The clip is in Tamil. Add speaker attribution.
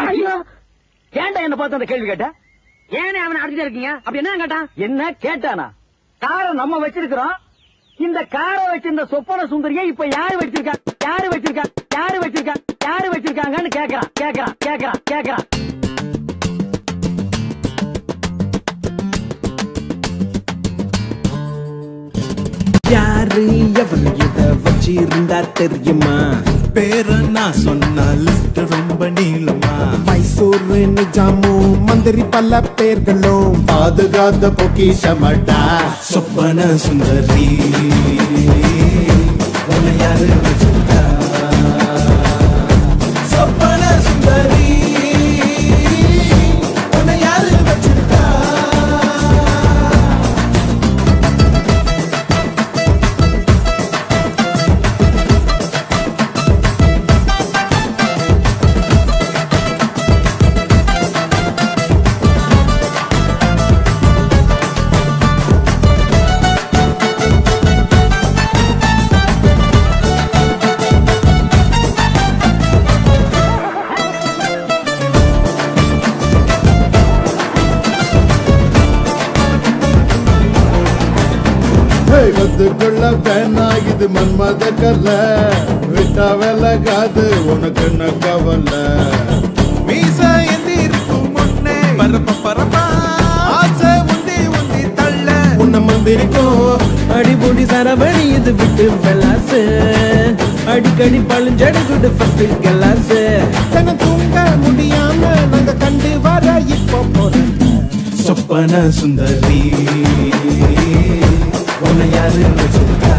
Speaker 1: ஏன்டா என்ன பார்த்து அந்த கேள்வி கேட்ட?
Speaker 2: ஏனே அவனை அடிச்சுட்டே இருக்கீங்க? அப்படி என்ன கேட்டான்?
Speaker 1: என்ன கேட்டானா? காரை நம்ம வச்சிருக்கிறோம். இந்த காரை வச்சிருந்த சொப்பன சுந்தரியை இப்ப யாரு வச்சிருக்காங்கன்னு கேக்குறான்.
Speaker 3: யாரு எவன் இத வச்சிருந்தா தெரியுமா?
Speaker 4: பேர நான் சொன்ன லிஸ்ட் ரொம்ப நீளமா.
Speaker 3: மைசூரு நிஜாமு மந்திரி பல பேர்களும் பாதுகாத்த பொக்கிஷமடா
Speaker 4: சொப்பன சுந்தரி உன்னை யாரு வச்சிருக்கா? சொப்பன சுந்தரி உன்னை யாரு வச்சிருக்கா?
Speaker 5: கத்துக்குள்ள வேணா இது மன்மத கல்ல விட்டா விலகாது உனக்கு என்ன கவலை?
Speaker 4: மீச எந்திருக்கும் முன்னே பரப்ப ஆசை உந்தி தள்ள
Speaker 3: உன்ன மந்திரிக்கும் அடிபொடி சரவணி இது விட்டு வெலாசு அடிக்கடி பழுஞ்சடி குடு ஃபர்ஸ்ட் கிளாஸ் தன தூங்க முடியாம நாங்க கண்டு வர இப்போ போறோம்.
Speaker 4: சொப்பன சுந்தரி உன்னை யாரு வச்சிருக்கா?